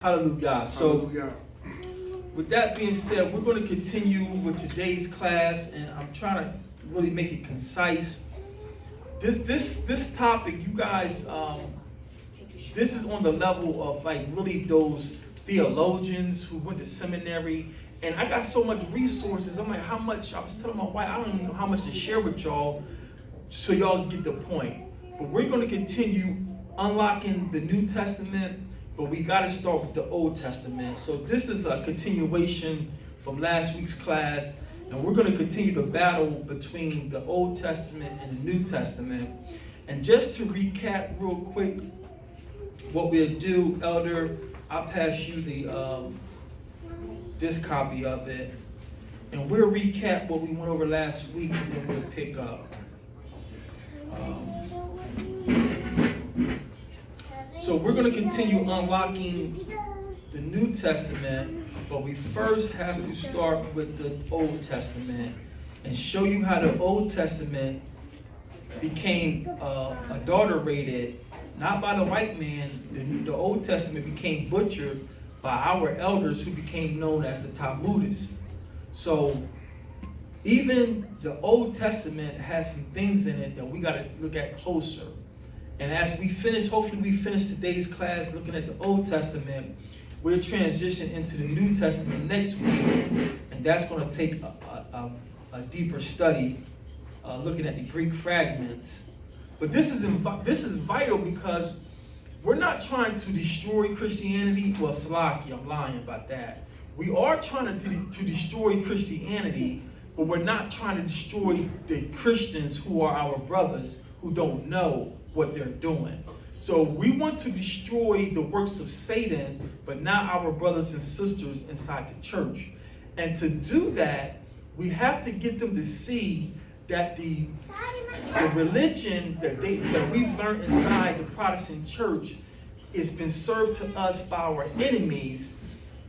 Hallelujah. So, with that being said, we're going to continue with today's class, and I'm trying to really make it concise. This topic, you guys, this is on the level of like really those theologians who went to seminary, and I got so much resources. I'm like, how much? I was telling my wife, I don't even know how much to share with y'all, so y'all get the point. But we're going to continue unlocking the New Testament. But we got to start with the Old Testament. So this is a continuation from last week's class, and we're going to continue the battle between the Old Testament and the New Testament. And just to recap real quick, what we'll do, Elder, I'll pass you the this copy of it, and we'll recap what we went over last week, and then we'll pick up. So we're going to continue unlocking the New Testament, but we first have to start with the Old Testament and show you how the Old Testament became adulterated, not by the white man. The Old Testament became butchered by our elders who became known as the Talmudists. So even the Old Testament has some things in it that we got to look at closer. And as we finish, hopefully we finish today's class looking at the Old Testament, we'll transition into the New Testament next week, and that's going to take a deeper study, looking at the Greek fragments. But this is vital because we're not trying to destroy Christianity. Well, SELAH, I'm lying about that. We are trying to destroy Christianity, but we're not trying to destroy the Christians who are our brothers who don't know what they're doing. So we want to destroy the works of Satan, but not our brothers and sisters inside the church. And to do that, we have to get them to see that the religion that we've learned inside the Protestant church has been served to us by our enemies,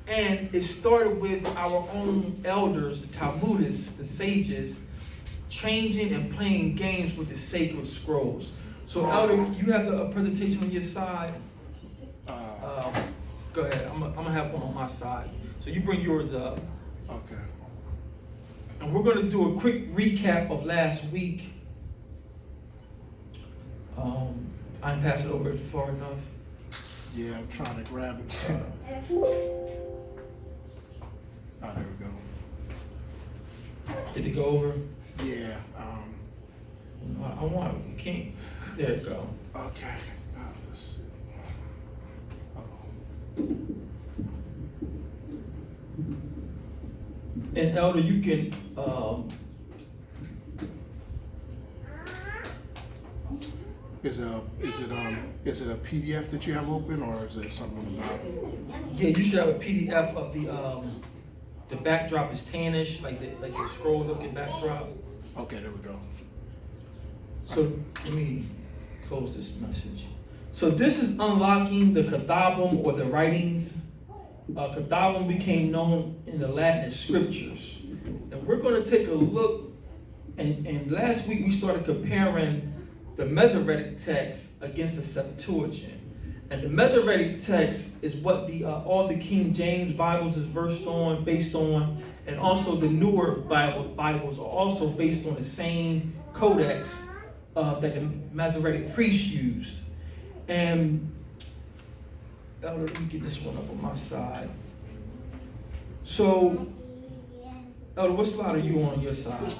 and it started with our own elders, the Talmudists, the sages, changing and playing games with the sacred scrolls. So, Elder, you have the presentation on your side. Go ahead. I'm gonna have one on my side. So you bring yours up. Okay. And we're gonna do a quick recap of last week. I didn't pass it over far enough. Yeah, I'm trying to grab it. There we go. Did it go over? Yeah. I want it. You can't. There it go. Okay. Let's see. And Elder, you can Is it a PDF that you have open, or is it something on the bottom? yeah, you should have a PDF of the backdrop is tannish, like the scroll looking backdrop. Okay, there we go. So let me close this message. So this is unlocking the Kethabim, or the writings. Kethabim became known in the Latin as scriptures. And we're going to take a look, and last week we started comparing the Masoretic text against the Septuagint. And the Masoretic text is what all the King James Bibles is based on, and also the newer Bibles are also based on the same codex that the Masoretic priests used. And Elder, let me get this one up on my side. So, Elder, what slide are you on your side?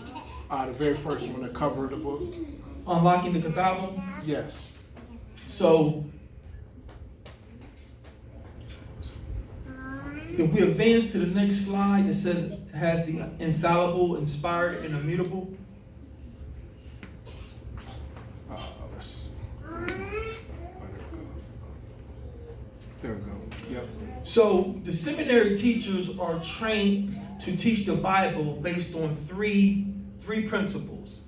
The very first one, the cover of the book. Unlocking the Kethabim? Yes. So, if we advance to the next slide, it says it has the infallible, inspired, and immutable. Let's see. There we go. Yep. So the seminary teachers are trained to teach the Bible based on three principles.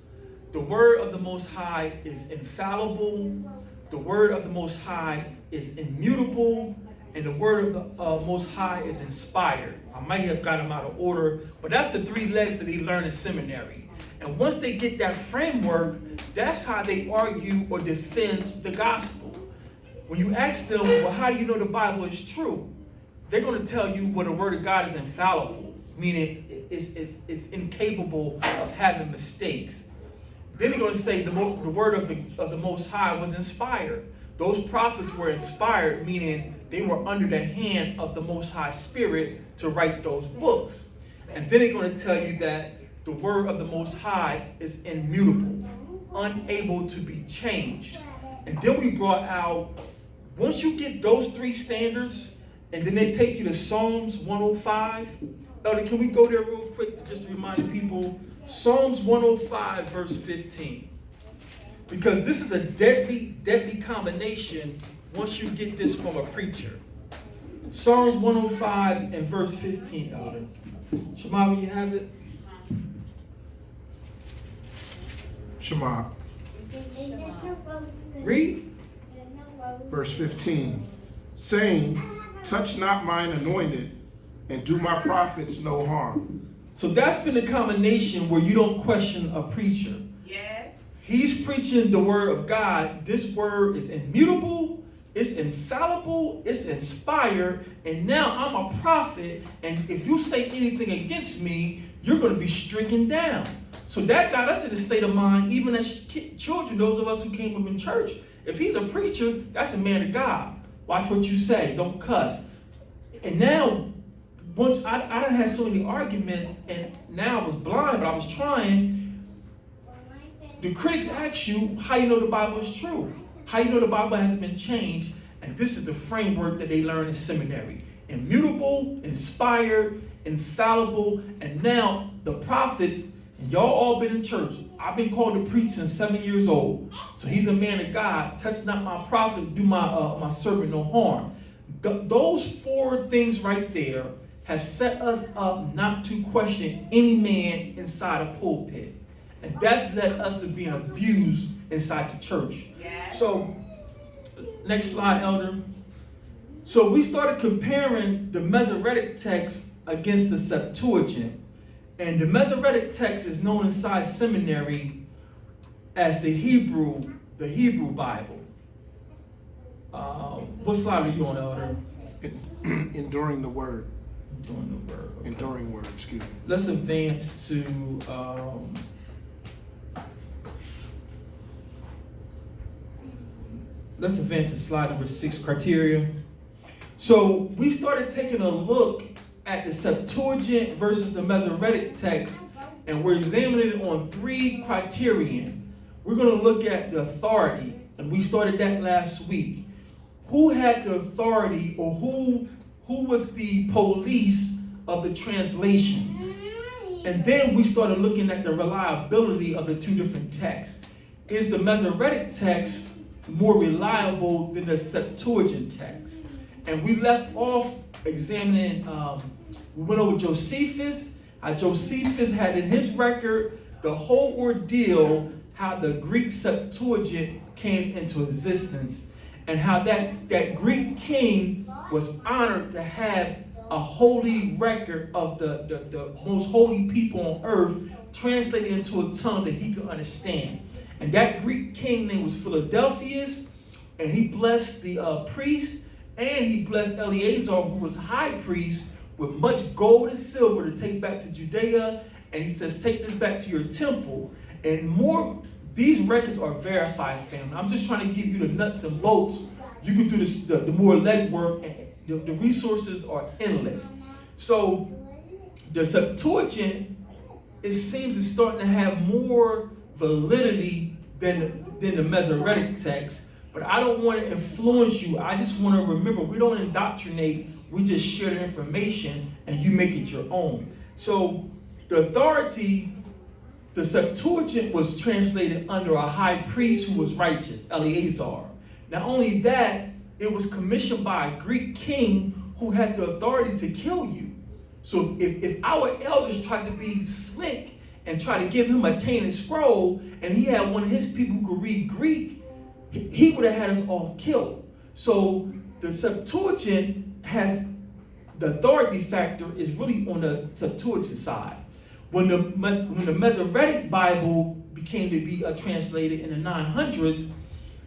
The word of the Most High is infallible, the word of the Most High is immutable, and the word of the Most High is inspired. I might have got them out of order, but that's the three legs that they learn in seminary. And once they get that framework, that's how they argue or defend the gospel. When you ask them, well, how do you know the Bible is true? they're going to tell you, well, the word of God is infallible, meaning it's incapable of having mistakes. Then they're going to say the word of the Most High was inspired. Those prophets were inspired, meaning they were under the hand of the Most High Spirit to write those books. And then they're going to tell you that the word of the Most High is immutable, unable to be changed. And then we brought out, once you get those three standards, and then they take you to Psalms 105. Elder, can we go there real quick just to remind people? Psalms 105, verse 15. Because this is a deadly combination once you get this from a preacher. Psalms 105 and verse 15, Elder. Shema, will you have it? Shema. Read. Verse 15. Saying, touch not mine anointed, and do my prophets no harm. So that's been a combination where you don't question a preacher. Yes. He's preaching the word of God. This word is immutable, it's infallible, it's inspired, and now I'm a prophet, and if you say anything against me, you're going to be stricken down. So that got us in a state of mind, even as children, those of us who came up in church. If he's a preacher, that's a man of God. Watch what you say, don't cuss. And now, once I done had so many arguments, and now I was blind, but I was trying. The critics ask you, how you know the Bible is true? How you know the Bible hasn't been changed? And this is the framework that they learn in seminary. Immutable, inspired, infallible, and now the prophets, and y'all all been in church. I've been called to preach since 7 years old. So he's a man of God. Touch not my prophet, do my servant no harm. Those four things right there have set us up not to question any man inside a pulpit. And that's led us to being abused inside the church. Yes. So, next slide, Elder. So we started comparing the Masoretic text against the Septuagint. And the Masoretic text is known inside seminary as the Hebrew Bible. What slide are you on, Elder? Enduring the word. Enduring the word. Okay. Enduring word, excuse me. Let's advance to slide number 6, criteria. So we started taking a look at the Septuagint versus the Masoretic text, and we're examining it on 3 criterion. We're going to look at the authority, and we started that last week. Who had the authority, or who was the police of the translations? And then we started looking at the reliability of the 2 different texts. Is the Masoretic text more reliable than the Septuagint text? And we left off examining, we went over Josephus, how Josephus had in his record the whole ordeal, how the Greek Septuagint came into existence, and how that Greek king was honored to have a holy record of the most holy people on earth translated into a tongue that he could understand. And that Greek king name was Philadelphus, and he blessed the priest, and he blessed Eleazar, who was high priest, with much gold and silver to take back to Judea. And he says, take this back to your temple. And more, these records are verified, family. I'm just trying to give you the nuts and bolts. You can do this, the more legwork, and the resources are endless. So the Septuagint, it seems, is starting to have more validity than the Masoretic text. But I don't want to influence you. I just want to remember, we don't indoctrinate. We just share the information and you make it your own. So the authority, the Septuagint was translated under a high priest who was righteous, Eleazar. Not only that, it was commissioned by a Greek king who had the authority to kill you. So if our elders tried to be slick and try to give him a tainted scroll, and he had one of his people who could read Greek, he would have had us all killed. So the Septuagint has, the authority factor is really on the Septuagint side. When the Masoretic Bible became to be translated in the 900s,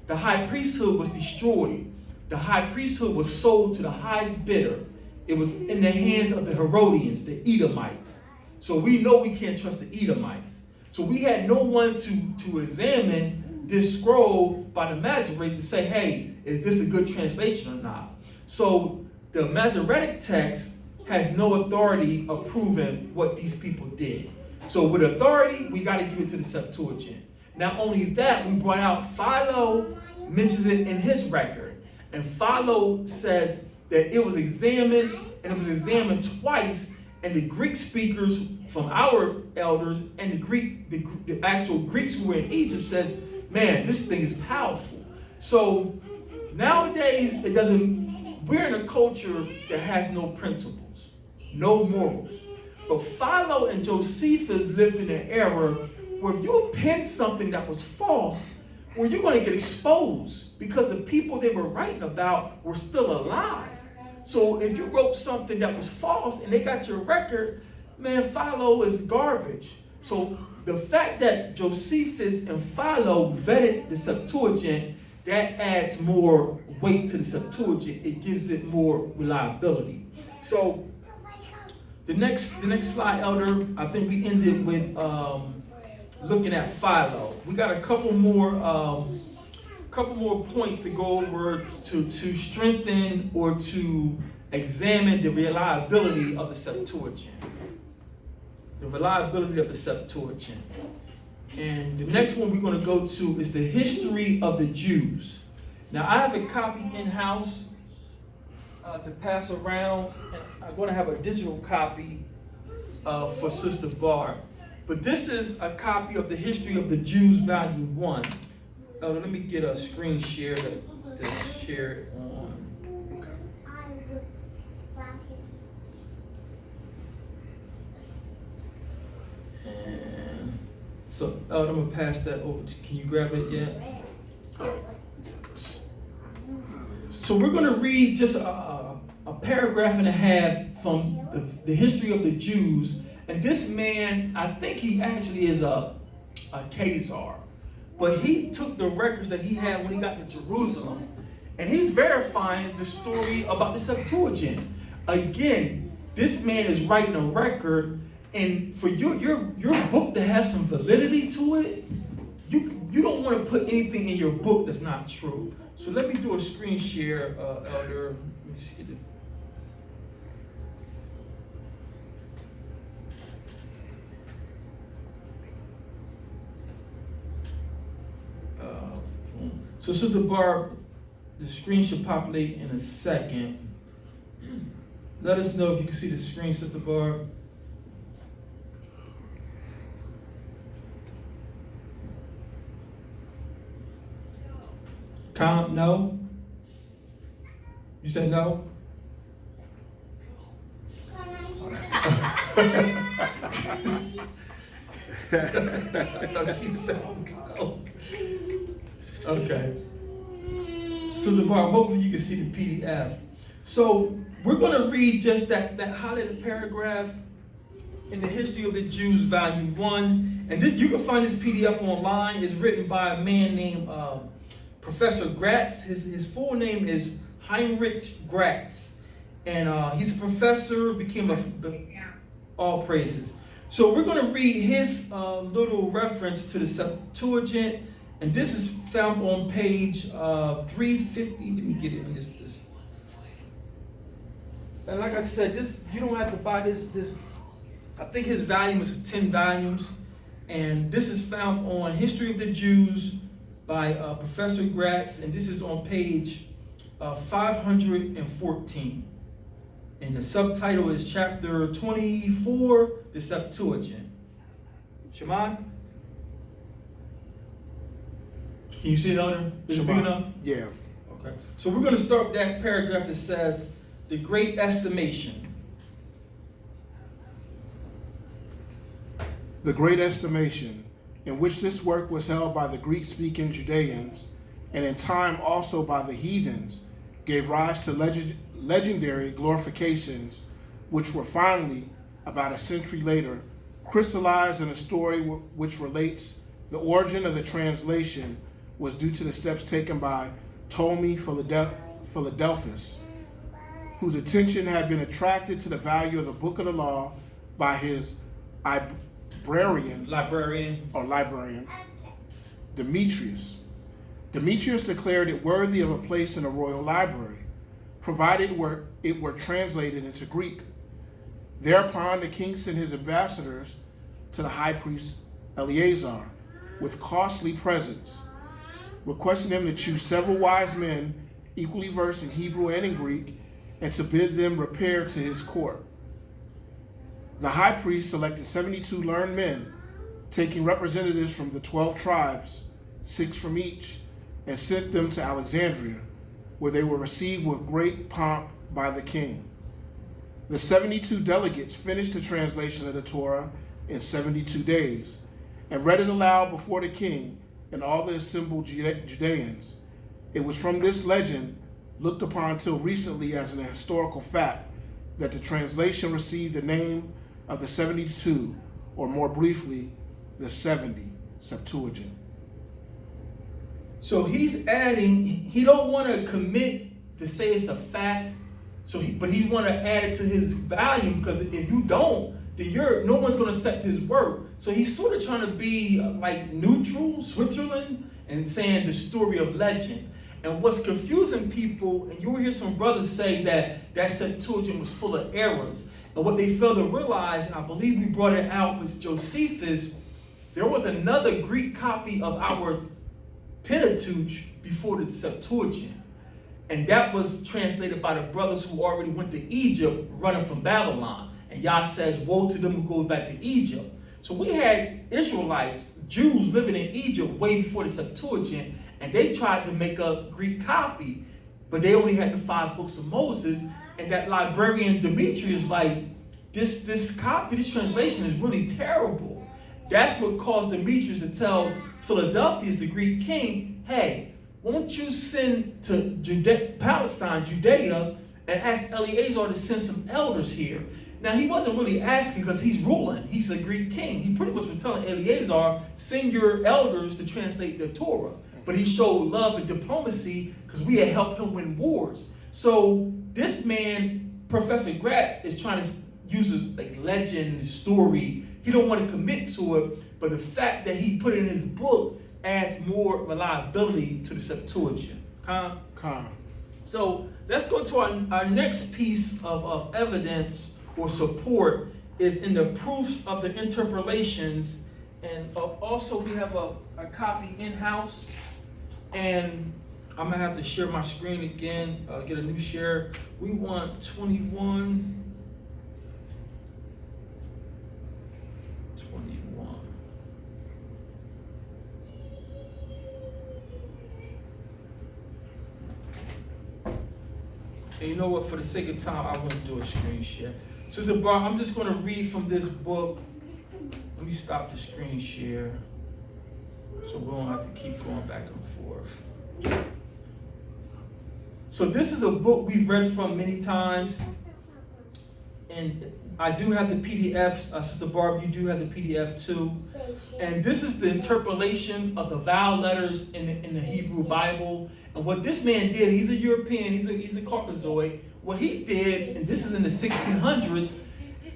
the high priesthood was destroyed. The high priesthood was sold to the highest bidder. it was in the hands of the Herodians, the Edomites. So we know we can't trust the Edomites. So we had no one to examine this scroll by the Masoretes to say, hey, is this a good translation or not? So the Masoretic text has no authority of proving what these people did. So with authority, we got to give it to the Septuagint. Not only that, we brought out Philo mentions it in his record. And Philo says that it was examined, and it was examined twice, and the Greek speakers from our elders and the actual Greeks who were in Egypt says, man, this thing is powerful. So nowadays, we're in a culture that has no principles, no morals. But Philo and Josephus lived in an era where if you penned something that was false, well, you're going to get exposed because the people they were writing about were still alive. So if you wrote something that was false and they got your record, man, Philo is garbage. So the fact that Josephus and Philo vetted the Septuagint, that adds more weight to the Septuagint. It gives it more reliability. So the next slide, Elder, I think we ended with looking at Philo. We got a couple more points to go over to strengthen or to examine the reliability of the Septuagint. The reliability of the Septuagint. And the next one we're going to go to is the history of the Jews. Now, I have a copy in-house to pass around, and I'm going to have a digital copy for Sister Barb. But this is a copy of the history of the Jews, Volume 1. Let me get a screen share to share it on. And so, I'm going to pass that over to, can you grab it yet? So we're going to read just a paragraph and a half from the history of the Jews. And this man, I think he actually is a Khazar. But he took the records that he had when he got to Jerusalem, and he's verifying the story about the Septuagint. Again, this man is writing a record, and for your book to have some validity to it, you don't want to put anything in your book that's not true. So let me do a screen share, Elder. Let me see the So Sister Barb, the screen should populate in a second. Let us know if you can see the screen, Sister Barb. No? You said no? I thought she said no. Okay. Sister Barb, hopefully you can see the PDF. So we're going to read just that highlighted paragraph in the history of the Jews, Volume 1. And you can find this PDF online. It's written by a man named Professor Gratz. His full name is Heinrich Gratz. And he's a professor, became all praises. So we're going to read his little reference to the Septuagint. And this is found on page 350. Let me get it in this. And like I said, you don't have to buy this. I think his volume is 10 volumes. And this is found on History of the Jews by Professor Gratz. And this is on page 514. And the subtitle is Chapter 24, the Septuagint. Shimon? Can you see it on there? Is it big enough? Yeah. Okay. So we're going to start with that paragraph that says, the Great Estimation. The Great Estimation, in which this work was held by the Greek-speaking Judeans, and in time also by the heathens, gave rise to legendary glorifications, which were finally, about a century later, crystallized in a story which relates the origin of the translation was due to the steps taken by Ptolemy Philadelphus, whose attention had been attracted to the value of the book of the law by his librarian, Demetrius. Demetrius declared it worthy of a place in the royal library, provided it were translated into Greek. Thereupon the king sent his ambassadors to the high priest Eleazar with costly presents, requesting him to choose several wise men equally versed in Hebrew and in Greek, and to bid them repair to his court. The high priest selected 72 learned men, taking representatives from the 12 tribes, 6 from each, and sent them to Alexandria, where they were received with great pomp by the king. The 72 delegates finished the translation of the Torah in 72 days, and read it aloud before the king and all the assembled Judeans. It was from this legend, looked upon till recently as an historical fact, that the translation received the name of the 72, or more briefly, the 70 Septuagint. So he's adding, he don't want to commit to say it's a fact, but he want to add it to his volume, because if you don't, then no one's going to accept his work. So he's sort of trying to be like neutral, Switzerland, and saying the story of legend. And what's confusing people, and you will hear some brothers say that Septuagint was full of errors. And what they fail to realize, and I believe we brought it out with Josephus, there was another Greek copy of our Pentateuch before the Septuagint. And that was translated by the brothers who already went to Egypt running from Babylon. And Yah says, woe to them who go back to Egypt. So we had Israelites, Jews living in Egypt way before the Septuagint, and they tried to make a Greek copy, but they only had the 5 books of Moses. And that librarian Demetrius like, this copy, this translation is really terrible. That's what caused Demetrius to tell Philadelphus, the Greek king, hey, won't you send to Palestine, Judea, and ask Eleazar to send some elders here? Now, he wasn't really asking because he's ruling. He's a Greek king. He pretty much was telling Eleazar, send your elders to translate the Torah. But he showed love and diplomacy because we had helped him win wars. So this man, Professor Gratz, is trying to use a legend story. He don't want to commit to it, but the fact that he put it in his book adds more reliability to the Septuagint. So let's go to our next piece of evidence or support is in the proofs of the interpolations. And also we have a copy in-house. And I'm going to have to share my screen again, get a new share. We want 21. And you know what, for the sake of time, I want to do a screen share. So I'm just going to read from this book. Let me stop the screen share so we don't have to keep going back and forth. So this is a book we've read from many times. And I do have the PDFs. Sister Barb, you do have the PDF too. And this is the interpolation of the vowel letters in the Hebrew Bible. And what this man did, he's a European, he's a Caucasoid. What he did, and this is in the 1600s,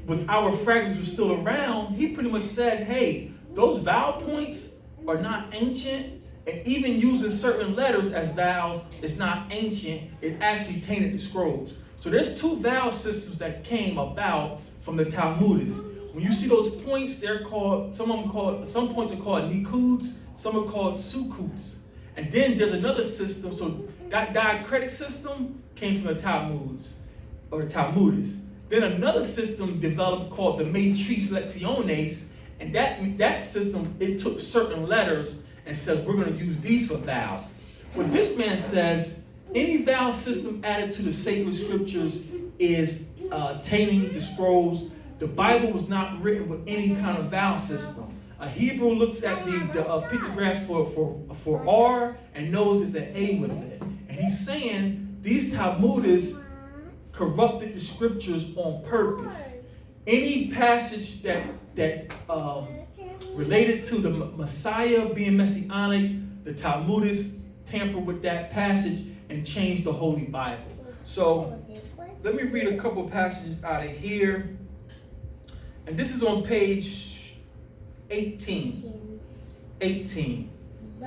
when our fragments were still around, he pretty much said, hey, those vowel points are not ancient, and even using certain letters as vowels is not ancient. It actually tainted the scrolls. So there's 2 vowel systems that came about from the Talmudists. When you see those points, they're called, some points are called nikuds, some are called sukuts. And then there's another system, so that diacritic system came from the Talmuds, or the Talmudists. Then another system developed called the Matrices Lectiones, and that system, it took certain letters and said, we're going to use these for vowels. What this man says, any vowel system added to the sacred scriptures is tainting the scrolls. The Bible was not written with any kind of vowel system. A Hebrew looks at the pictograph for R and knows it's an A with it. And he's saying these Talmudists corrupted the scriptures on purpose. Any passage that related to the Messiah being messianic, the Talmudists tampered with that passage and changed the Holy Bible. So let me read a couple passages out of here. And this is on page 18. 18.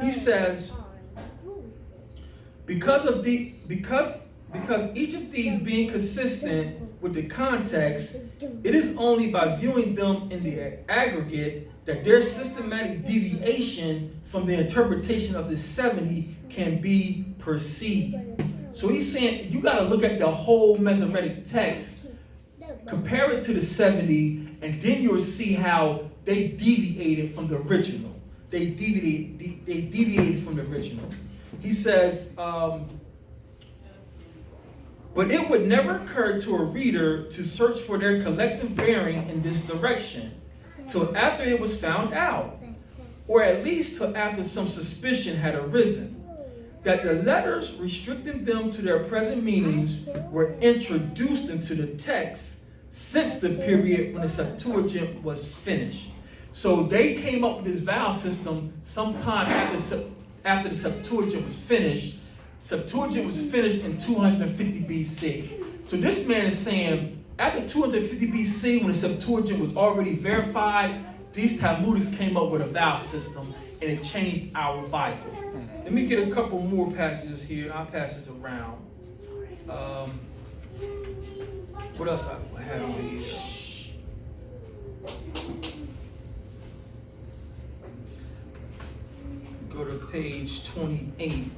He says, because each of these being consistent with the context, it is only by viewing them in the aggregate that their systematic deviation from the interpretation of the 70 can be perceived. So he's saying you got to look at the whole Masoretic text, compare it to the 70, and then you'll see how they deviated from the original. They deviated from the original. He says, but it would never occur to a reader to search for their collective bearing in this direction till after it was found out, or at least till after some suspicion had arisen, that the letters restricting them to their present meanings were introduced into the text since the period when the Septuagint was finished. So they came up with this vowel system sometime after the Septuagint was finished. Septuagint was finished in 250 BC. So this man is saying, after 250 BC, when the Septuagint was already verified, these Talmudists came up with a vowel system, and it changed our Bible. Let me get a couple more passages here, and I'll pass this around. What else I have over here? Go to page 28.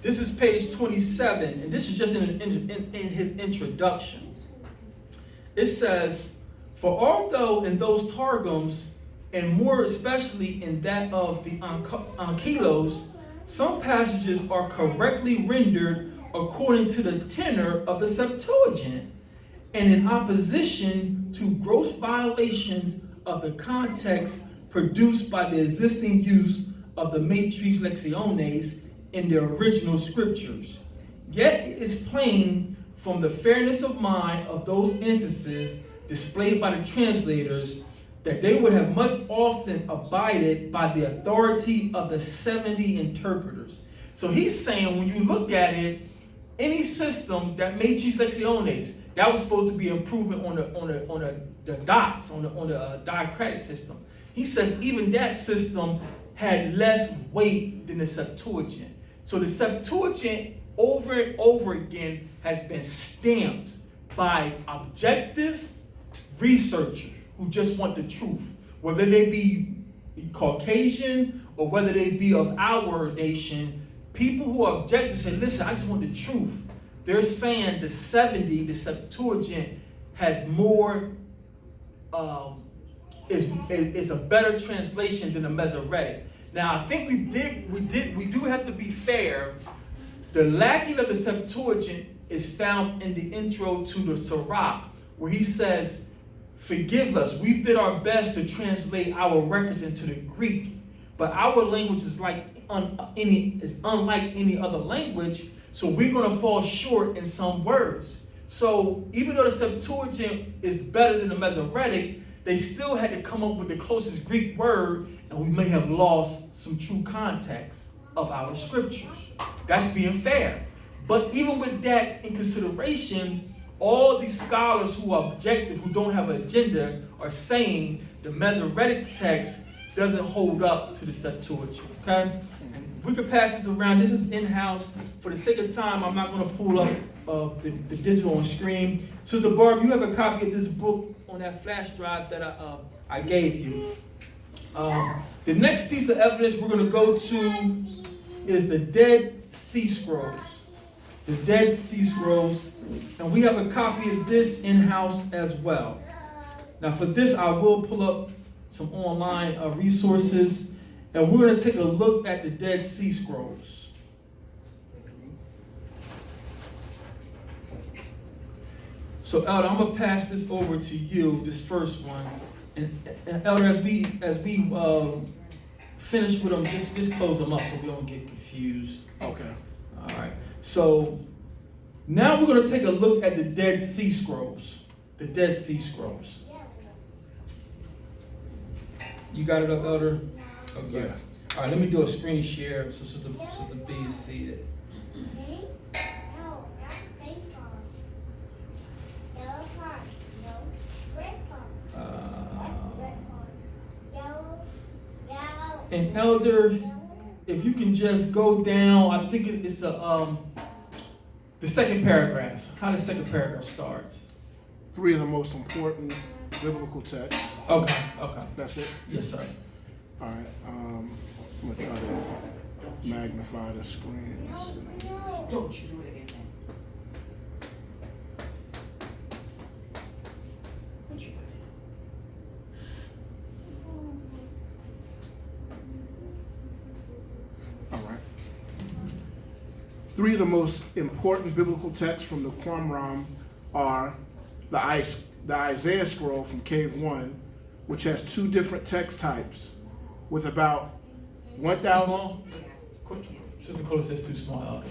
This is page 27, and this is just in his introduction. It says, for although in those Targums, and more especially in that of the Ankylos, some passages are correctly rendered according to the tenor of the Septuagint, and in opposition to gross violations of the context produced by the existing use of the matrix lectiones in the original scriptures. Yet it is plain from the fairness of mind of those instances displayed by the translators that they would have much often abided by the authority of the 70 interpreters. So he's saying when you look at it, any system that matrix lectiones, that was supposed to be improvement on the dots, on the diacritic system. He says even that system had less weight than the Septuagint. So the Septuagint over and over again has been stamped by objective researchers who just want the truth, whether they be Caucasian or whether they be of our nation. People who are objective say, listen, I just want the truth. They're saying the 70, the Septuagint, has more, is a better translation than the Masoretic. Now, I think we do have to be fair. The lacking of the Septuagint is found in the intro to the Torah, where he says, forgive us. We did our best to translate our records into the Greek, but our language is unlike any other language, so we're going to fall short in some words. So even though the Septuagint is better than the Masoretic, they still had to come up with the closest Greek word, and we may have lost some true context of our scriptures. That's being fair. But even with that in consideration, all these scholars who are objective, who don't have an agenda, are saying the Masoretic text doesn't hold up to the Septuagint. Okay? And we could pass this around. This is in-house. For the sake of time, I'm not going to pull up the digital on screen. Sister Barb, you have a copy of this book on that flash drive that I gave you. The next piece of evidence we're going to go to is the Dead Sea Scrolls. The Dead Sea Scrolls. And we have a copy of this in-house as well. Now for this, I will pull up some online resources, and we're going to take a look at the Dead Sea Scrolls. So Elder, I'm going to pass this over to you, this first one. And Elder, as we finish with them, just close them up so we don't get confused. Okay. All right. So now we're going to take a look at the Dead Sea Scrolls. The Dead Sea Scrolls. You got it up, Elder? Okay. Yeah. All right, let me do a screen share so the B is seated. And Elder, if you can just go down, I think it's the second paragraph. How the second paragraph starts. 3 of the most important biblical texts. Okay. That's it? Yes, sir. All right. I'm going to try to magnify the screen. Don't you do it again. What you got? All right. 3 of the most important biblical texts from the Qumran are the Isaiah scroll from Cave 1, which has 2 different text types with about 1,000. Small? Sister Cola says too small. Okay.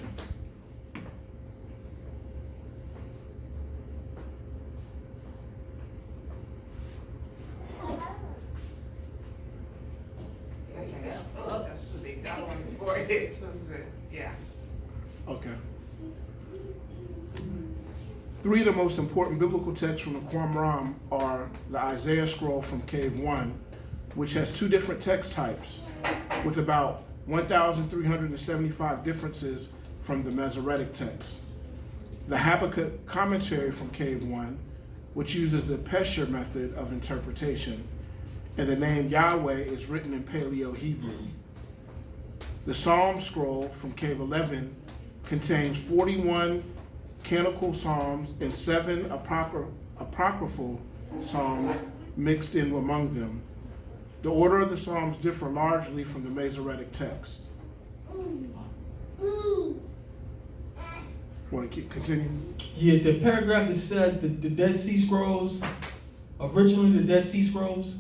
Yeah. Oh, that's too big. That one before it hit. So it's good. Yeah. Okay. 3 of the most important biblical texts from the Qumran are the Isaiah scroll from Cave 1, which has 2 different text types with about 1,375 differences from the Masoretic text. The Habakkuk commentary from Cave 1, which uses the Pesher method of interpretation, and the name Yahweh is written in Paleo-Hebrew. The Psalm scroll from Cave 11 contains 41 canonical psalms and 7 apocryphal psalms mixed in among them. The order of the psalms differ largely from the Masoretic text. Want to continue? Yeah, the paragraph that says the Dead Sea Scrolls, originally the Dead Sea Scrolls.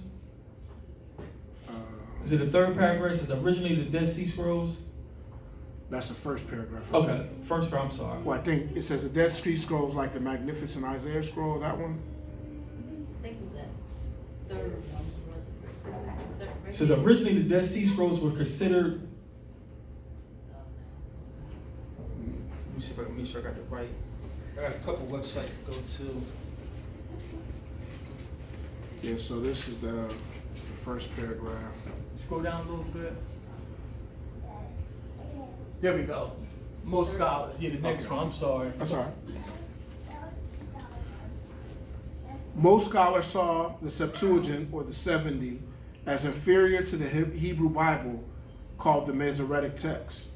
Is it the third paragraph? It says originally the Dead Sea Scrolls. That's the first paragraph. Okay, first paragraph, I'm sorry. Well, I think it says the Dead Sea Scrolls like the magnificent Isaiah scroll, that one? I think it was that third one. It says originally the Dead Sea Scrolls were considered. Let me see if I can make sure I got it right. I got a couple websites to go to. Yeah, so this is the first paragraph. Scroll down a little bit. There we go. Most scholars. Yeah, the next one. I'm sorry. That's all right. Most scholars saw the Septuagint, or the 70, as inferior to the Hebrew Bible, called the Masoretic text.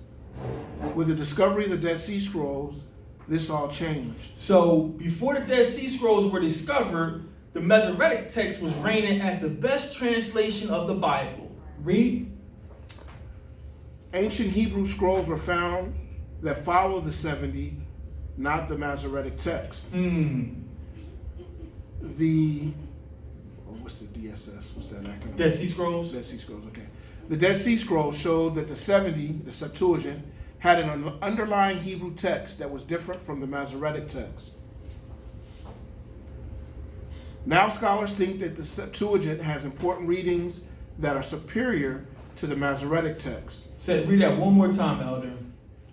With the discovery of the Dead Sea Scrolls, this all changed. So before the Dead Sea Scrolls were discovered, the Masoretic text was reigning as the best translation of the Bible. Read. Ancient Hebrew scrolls were found that follow the 70, not the Masoretic text. What's the DSS? What's that acronym? Dead Sea Scrolls? Dead Sea Scrolls, okay. The Dead Sea Scrolls showed that the 70, the Septuagint, had an underlying Hebrew text that was different from the Masoretic text. Now scholars think that the Septuagint has important readings that are superior to the Masoretic text. Read that one more time, Elder.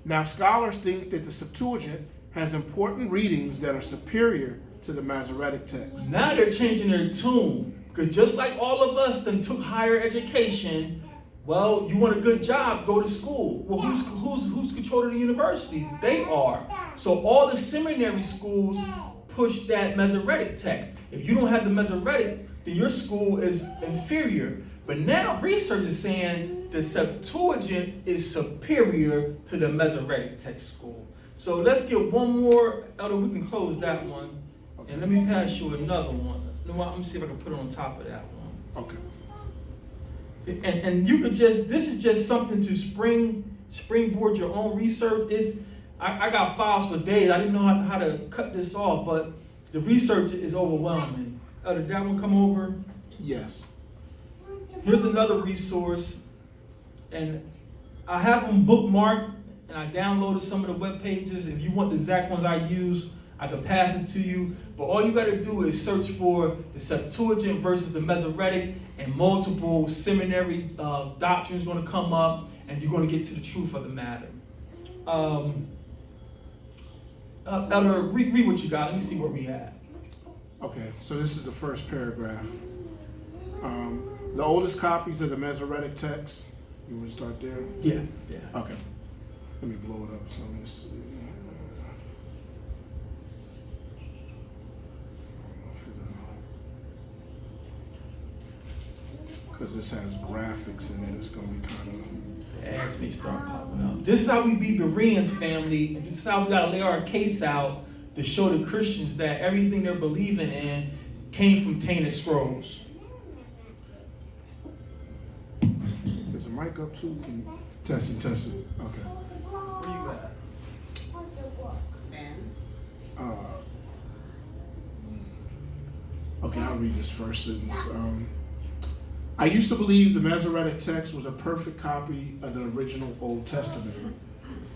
Now scholars think that the Septuagint has important readings that are superior to the Masoretic text. Now they're changing their tune. Because just like all of us then took higher education, well, you want a good job, go to school. Well, who's controlling the universities? They are. So all the seminary schools push that Masoretic text. If you don't have the Masoretic, then your school is inferior. But now research is saying the Septuagint is superior to the Masoretic text school. So let's get one more, Elder, we can close that one. And let me pass you another one. You know what, let me see if I can put it on top of that one. Okay. And you could just, this is just something to springboard your own research. I got files for days. I didn't know how to cut this off, but the research is overwhelming. Did that one come over? Yes. Here's another resource, and I have them bookmarked, and I downloaded some of the web pages. If you want the exact ones I use, I could pass it to you, but all you gotta do is search for the Septuagint versus the Masoretic, and multiple seminary doctrines gonna come up, and you're gonna get to the truth of the matter. Elder, read what you got. Let me see where we at. Okay, so this is the first paragraph. The oldest copies of the Masoretic text. You want to start there? Yeah. Okay. Let me blow it up. So let me see. Because this has graphics in it, it's going to be kind of... Ads may start popping up. This is how we be Bereans, family. This is how we gotta lay our case out to show the Christians that everything they're believing in came from tainted scrolls. Is the mic up too? Can you test it? Okay. Where you at? Man. Okay, I'll read this first sentence. I used to believe the Masoretic text was a perfect copy of the original Old Testament.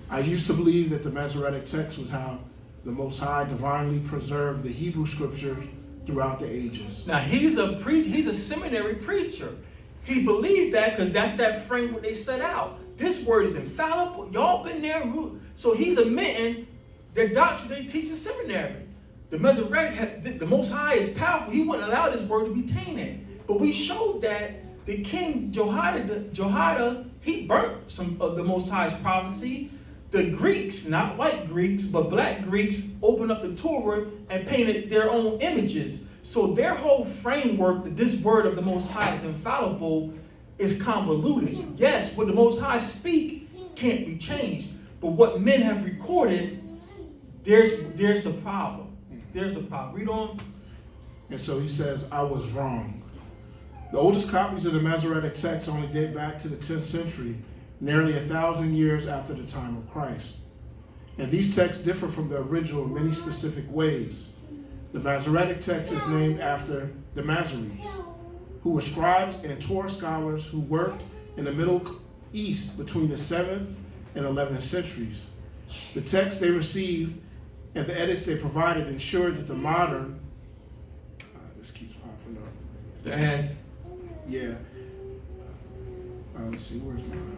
I used to believe that the Masoretic text was how the Most High divinely preserved the Hebrew scriptures throughout the ages. Now he's a seminary preacher. He believed that because that's that framework they set out. This word is infallible. Y'all been there. So he's admitting the doctrine they teach in seminary. The Masoretic, the Most High is powerful. He wouldn't allow this word to be tainted. But we showed that the king Jehoiada, he burnt some of the Most High's prophecy. The Greeks, not white Greeks, but black Greeks, opened up the Torah and painted their own images. So their whole framework that this word of the Most High is infallible is convoluted. Yes, what the Most High speak can't be changed. But what men have recorded, there's the problem. There's the problem. Read on. And so he says, I was wrong. The oldest copies of the Masoretic text only date back to the 10th century, nearly 1,000 years after the time of Christ. And these texts differ from the original in many specific ways. The Masoretic text is named after the Masoretes, who were scribes and Torah scholars who worked in the Middle East between the 7th and 11th centuries. The text they received and the edits they provided ensured that the modern, this keeps popping up. The ads. Yeah. Let's see, where's mine?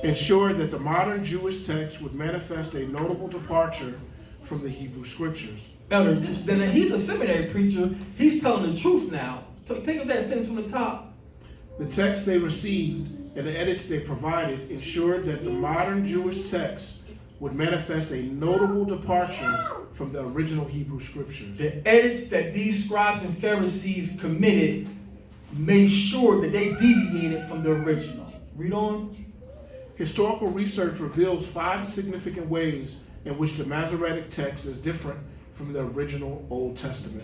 Ensured that the modern Jewish text would manifest a notable departure from the Hebrew scriptures. Elder, then he's a seminary preacher. He's telling the truth now. So take up that sentence from the top. The text they received and the edits they provided ensured that the modern Jewish text would manifest a notable departure from the original Hebrew scriptures. The edits that these scribes and Pharisees committed made sure that they deviated from the original. Read on. Historical research reveals 5 significant ways in which the Masoretic text is different from the original Old Testament.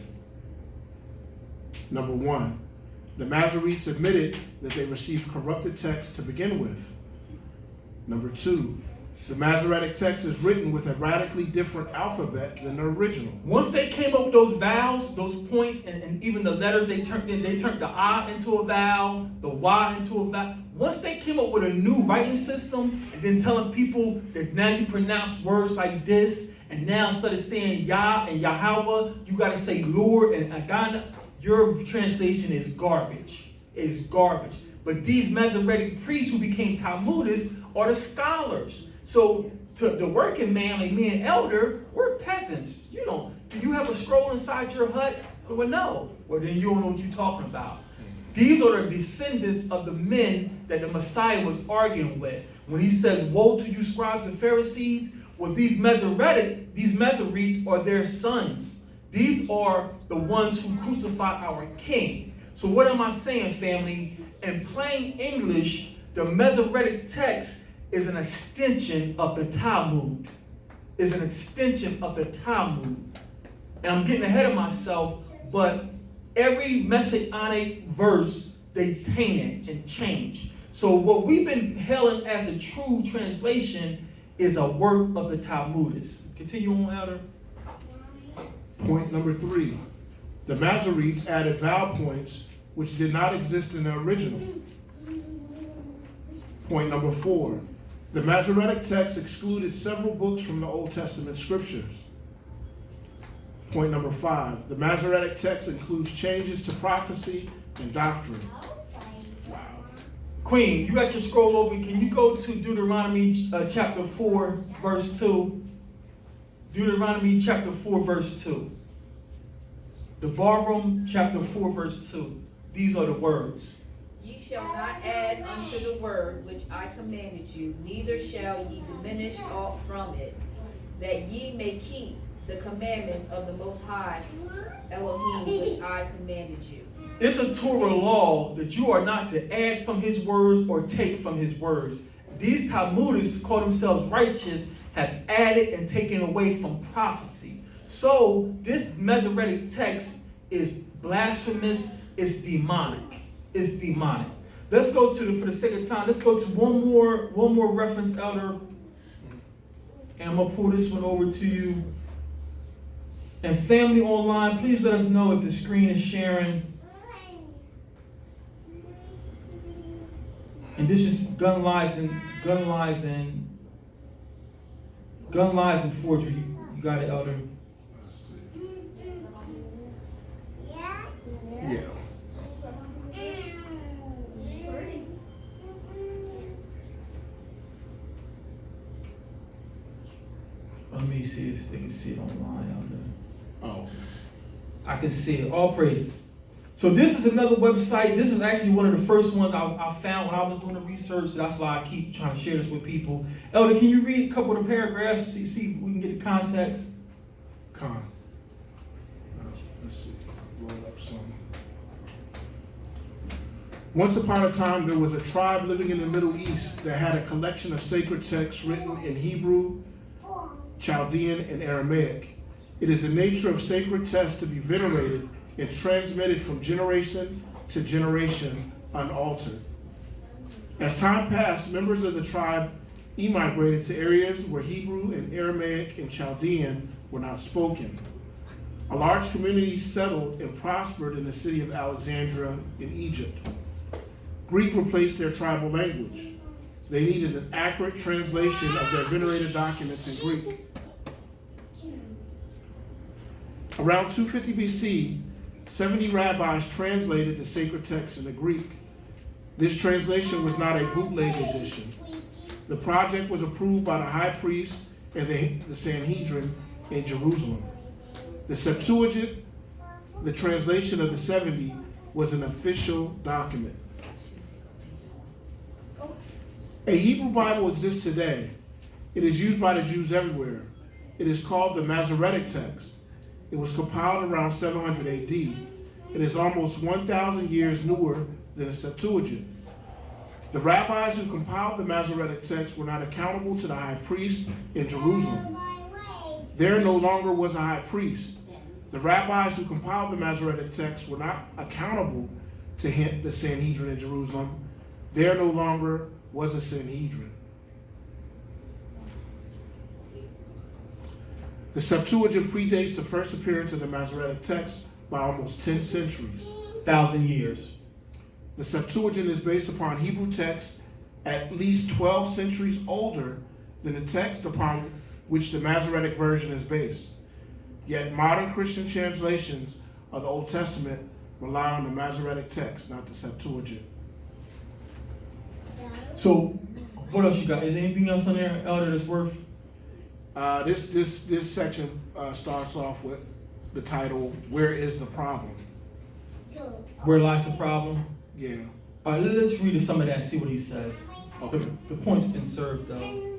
Number 1, the Masoretes admitted that they received corrupted texts to begin with. Number 2, the Masoretic text is written with a radically different alphabet than the original. Once they came up with those vowels, those points, and even the letters they turned the I into a vowel, the Y into a vowel. Once they came up with a new writing system and then telling people that now you pronounce words like this, and now instead of saying Yah and Yahweh, you got to say Lord and Adonai, your translation is garbage. It's garbage. But these Masoretic priests who became Talmudists are the scholars. So to the working man, like me and Elder, we're peasants. Do you have a scroll inside your hut? Well, no. Well, then you don't know what you're talking about. These are the descendants of the men that the Messiah was arguing with. When he says, woe to you scribes and Pharisees, well, these Masoretes are their sons. These are the ones who crucified our king. So what am I saying, family? In plain English, the Masoretic text is an extension of the Talmud. Is an extension of the Talmud. And I'm getting ahead of myself, but every messianic verse, they taint it and change. So what we've been hailing as the true translation is a work of the Talmudists. Continue on, Elder. Point number 3, the Masoretes added vowel points which did not exist in the original. Point number 4, The Masoretic text excluded several books from the Old Testament scriptures. Point number 5, the Masoretic text includes changes to prophecy and doctrine. Wow. Queen, you got your scroll open. Can you go to Deuteronomy chapter 4, verse 2? Deuteronomy chapter 4, verse 2. The Barroom chapter 4, verse 2. These are the words. Ye shall not add unto the word which I commanded you, neither shall ye diminish aught from it, that ye may keep the commandments of the Most High Elohim which I commanded you. It's a Torah law that you are not to add from his words or take from his words. These Talmudists call themselves righteous, have added and taken away from prophecy. So this Masoretic text is blasphemous, it's demonic. It's demonic. Let's go to, for the sake of time, let's go to one more reference, Elder. And I'm gonna pull this one over to you. And family online, please let us know if the screen is sharing. And this is gun lies and forgery. You got it, Elder. Yeah. Let me see if they can see it online, Elder. Oh. I can see it. All praises. So this is another website. This is actually one of the first ones I found when I was doing the research. That's why I keep trying to share this with people. Elder, can you read a couple of the paragraphs? See if we can get the context. Let's see. Roll up some. Once upon a time, there was a tribe living in the Middle East that had a collection of sacred texts written in Hebrew, Chaldean, and Aramaic. It is the nature of sacred texts to be venerated and transmitted from generation to generation unaltered. As time passed, members of the tribe emigrated to areas where Hebrew and Aramaic and Chaldean were not spoken. A large community settled and prospered in the city of Alexandria in Egypt. Greek replaced their tribal language. They needed an accurate translation of their venerated documents in Greek. Around 250 BC, 70 rabbis translated the sacred texts into Greek. This translation was not a bootleg edition. The project was approved by the high priest and the Sanhedrin in Jerusalem. The Septuagint, the translation of the 70, was an official document. A Hebrew Bible exists today. It is used by the Jews everywhere. It is called the Masoretic text. It was compiled around 700 AD. It is almost 1,000 years newer than the Septuagint. The rabbis who compiled the Masoretic text were not accountable to the high priest in Jerusalem. There no longer was a high priest. The rabbis who compiled the Masoretic text were not accountable to the Sanhedrin in Jerusalem. There no longer was a Sanhedrin. The Septuagint predates the first appearance of the Masoretic text by almost 10 centuries. 1,000 years. The Septuagint is based upon Hebrew texts at least 12 centuries older than the text upon which the Masoretic version is based. Yet modern Christian translations of the Old Testament rely on the Masoretic text, not the Septuagint. So, what else you got? Is there anything else on there, Elder, that's worth? This section starts off with the title, "Where is the problem?" Where lies the problem? Yeah. All right, let's read some of that, see what he says. Okay. The point's been served, though.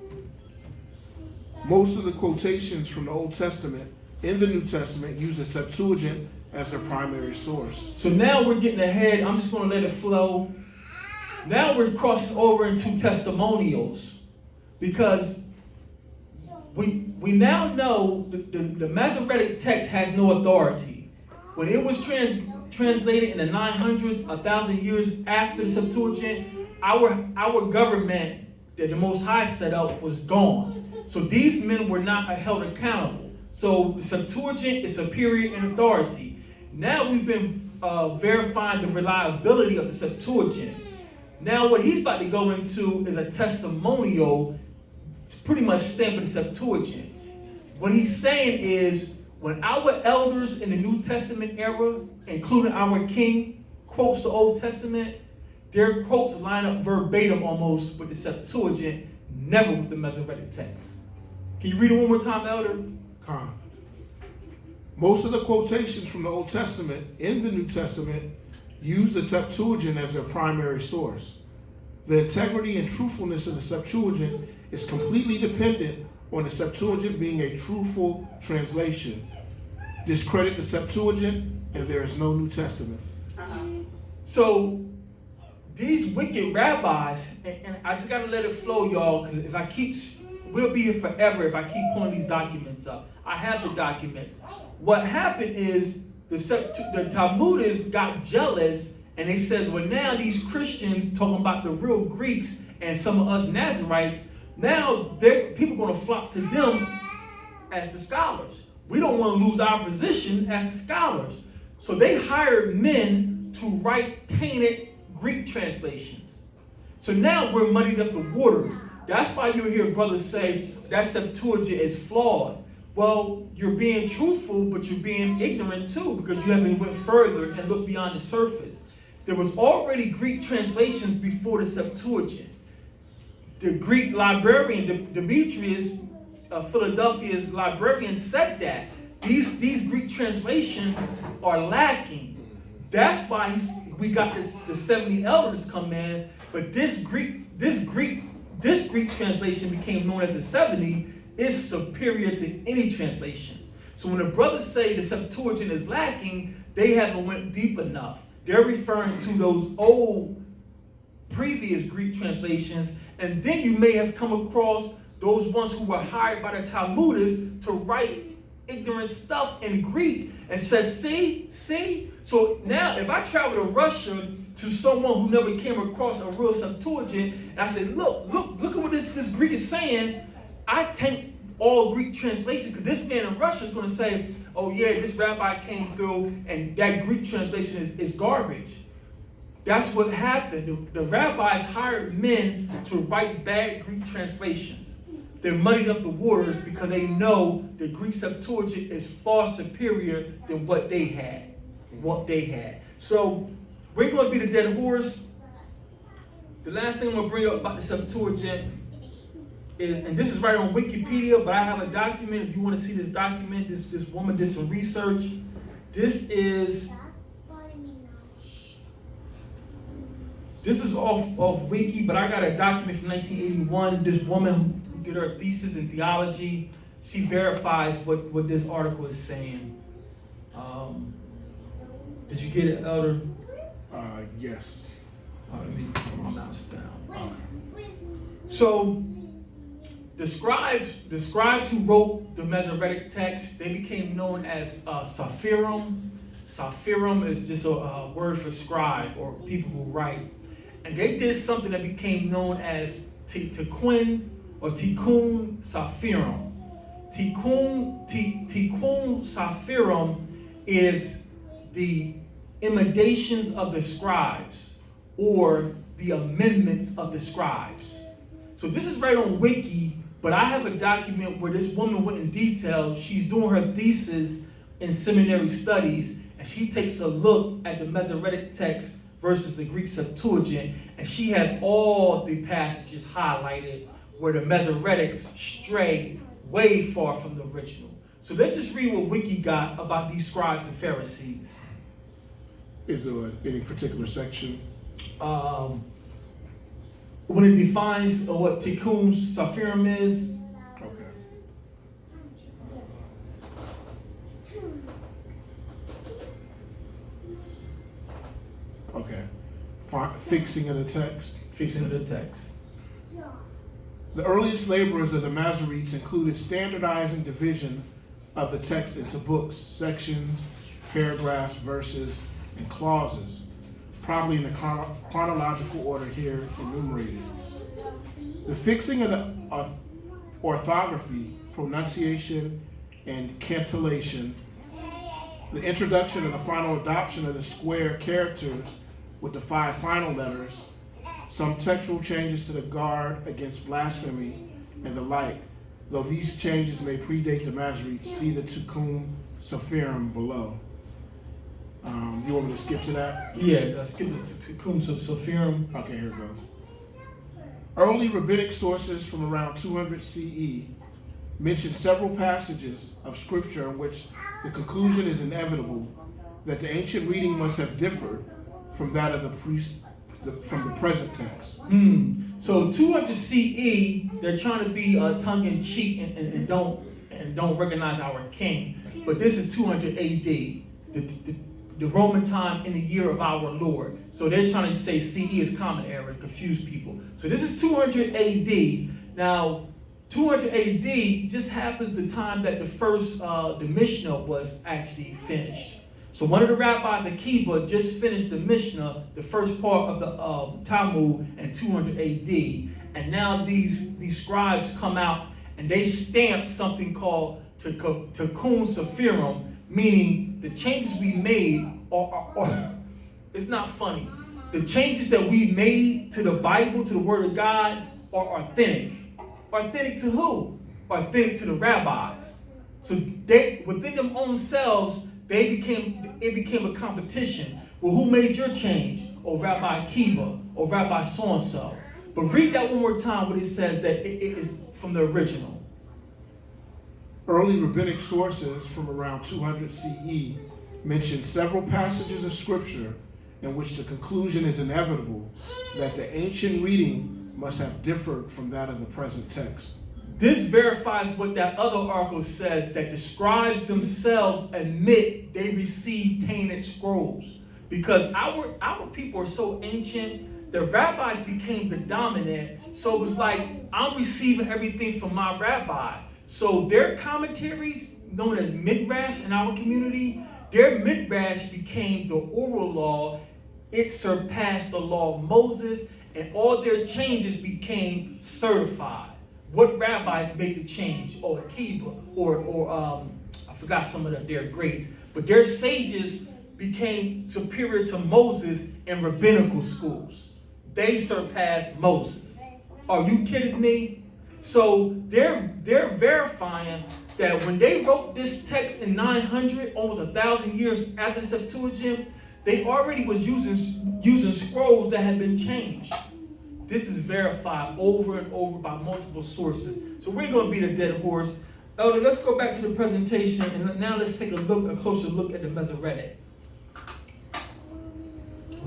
Most of the quotations from the Old Testament in the New Testament use the Septuagint as their primary source. So now we're getting ahead. I'm just going to let it flow. Now we're crossing over into testimonials, because we now know the Masoretic text has no authority. When it was translated in the 900s, 1,000 years after the Septuagint, our government that the Most High set up was gone. So these men were not held accountable. So the Septuagint is superior in authority. Now we've been verifying the reliability of the Septuagint. Now what he's about to go into is a testimonial, it's pretty much stamping the Septuagint. What he's saying is, when our elders in the New Testament era, including our king, quotes the Old Testament, their quotes line up verbatim almost with the Septuagint, never with the Masoretic text. Can you read it one more time, Elder? Con. Most of the quotations from the Old Testament in the New Testament use the Septuagint as their primary source. The integrity and truthfulness of the Septuagint is completely dependent on the Septuagint being a truthful translation. Discredit the Septuagint, and there is no New Testament. So these wicked rabbis, and I just gotta let it flow, y'all, because if I keep, we'll be here forever if I keep pulling these documents up. I have the documents. What happened is the Talmudists got jealous, and they says, well, now these Christians talking about the real Greeks and some of us Nazarites, now people are going to flock to them as the scholars. We don't want to lose our position as the scholars. So they hired men to write tainted Greek translations. So now we're muddied up the waters. That's why you hear brothers say that Septuagint is flawed. Well, you're being truthful, but you're being ignorant too, because you haven't went further and looked beyond the surface. There was already Greek translations before the Septuagint. The Greek librarian, Demetrius, Philadelphia's librarian, said that these Greek translations are lacking. That's why we got the 70 elders come in, but this Greek translation became known as the 70 is superior to any translation. So when the brothers say the Septuagint is lacking, they haven't went deep enough. They're referring to those old previous Greek translations, and then you may have come across those ones who were hired by the Talmudists to write ignorant stuff in Greek and says, see? So now if I travel to Russia to someone who never came across a real Septuagint, and I say, look at what this Greek is saying, I take all Greek translation, because this man in Russia is going to say, oh yeah, this rabbi came through and that Greek translation is garbage. That's what happened. The rabbis hired men to write bad Greek translations. They muddied up the waters because they know the Greek Septuagint is far superior than what they had. So we're going to be the dead horse. The last thing I'm going to bring up about the Septuagint is, and this is right on Wikipedia, but I have a document. If you want to see this document, this woman did some research. This is off Wiki, but I got a document from 1981. This woman who did her thesis in theology, she verifies what this article is saying. Did you get it, Elder? Yes. Let me put my mouse down. So the scribes who wrote the Masoretic text, they became known as Saphirim. Saphirim is just a word for scribe or people who write. And they did something that became known as Tikkun or Tikkun Saphirim. Tikkun Saphirim is the emendations of the scribes or the amendments of the scribes. So this is right on Wiki, but I have a document where this woman went in detail. She's doing her thesis in seminary studies, and she takes a look at the Masoretic text versus the Greek Septuagint, and she has all the passages highlighted where the Masoretics stray way far from the original. So let's just read what Wiki got about these scribes and Pharisees. Is there any particular section? When it defines what Tikkun Saphirim is. Okay. Fixing of the text. Fixing of the text. The earliest laborers of the Masoretes included standardizing division of the text into books, sections, paragraphs, verses, and clauses, probably in the chronological order here enumerated. The fixing of the orthography, pronunciation, and cantillation, the introduction and the final adoption of the square characters with the 5 final letters, some textual changes to the guard against blasphemy and the like. Though these changes may predate the Masoretes, see the Tikkun Sephirim below. You want me to skip to that? Yeah, skip it to Tikkun Sephirim. Okay, here it goes. Early rabbinic sources from around 200 CE mention several passages of scripture in which the conclusion is inevitable that the ancient reading must have differed from that of from the present text. So 200 CE, they're trying to be tongue-in-cheek and don't recognize our king. But this is 200 AD, the Roman time in the year of our Lord. So they're trying to say CE is common era to confuse people. So this is 200 AD. Now, 200 AD just happens the time that the first, the Mishnah was actually finished. So one of the rabbis, Akiba, just finished the Mishnah, the first part of the Talmud in 200 AD. And now these scribes come out and they stamp something called Tikkun Sephirim, meaning the changes we made are it's not funny. The changes that we made to the Bible, to the Word of God, are authentic. Authentic to who? Authentic to the rabbis. So they, within them own selves, it became a competition. Well, who made your change? Or Rabbi Akiba, or Rabbi so-and-so. But read that one more time when it says that it is from the original. Early rabbinic sources from around 200 CE mention several passages of scripture in which the conclusion is inevitable that the ancient reading must have differed from that of the present text. This verifies what that other article says, that the scribes themselves admit they received tainted scrolls. Because our people are so ancient, the rabbis became the dominant. So it was like, I'm receiving everything from my rabbi. So their commentaries, known as midrash in our community, their midrash became the oral law. It surpassed the law of Moses, and all their changes became certified. What rabbi made the change? Or Akiba, or I forgot some of their greats. But their sages became superior to Moses in rabbinical schools. They surpassed Moses. Are you kidding me? So they're verifying that when they wrote this text in 900, almost 1,000 years after the Septuagint, they already was using scrolls that had been changed. This is verified over and over by multiple sources. So we're going to beat a dead horse. Elder, let's go back to the presentation, and now let's take a closer look at the Masoretic.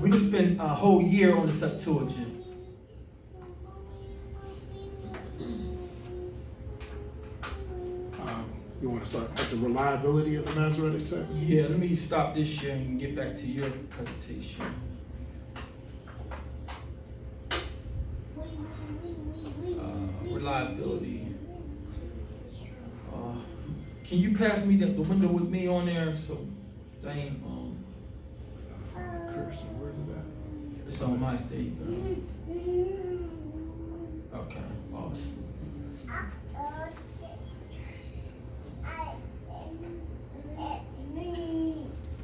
We just spent a whole year on the Septuagint. You want to start at the reliability of the Masoretic text? Yeah, let me stop this share and get back to your presentation. Reliability. Can you pass me the window with me on there? So I ain't Kirsten, where's it at? it's on my stage. Okay, awesome.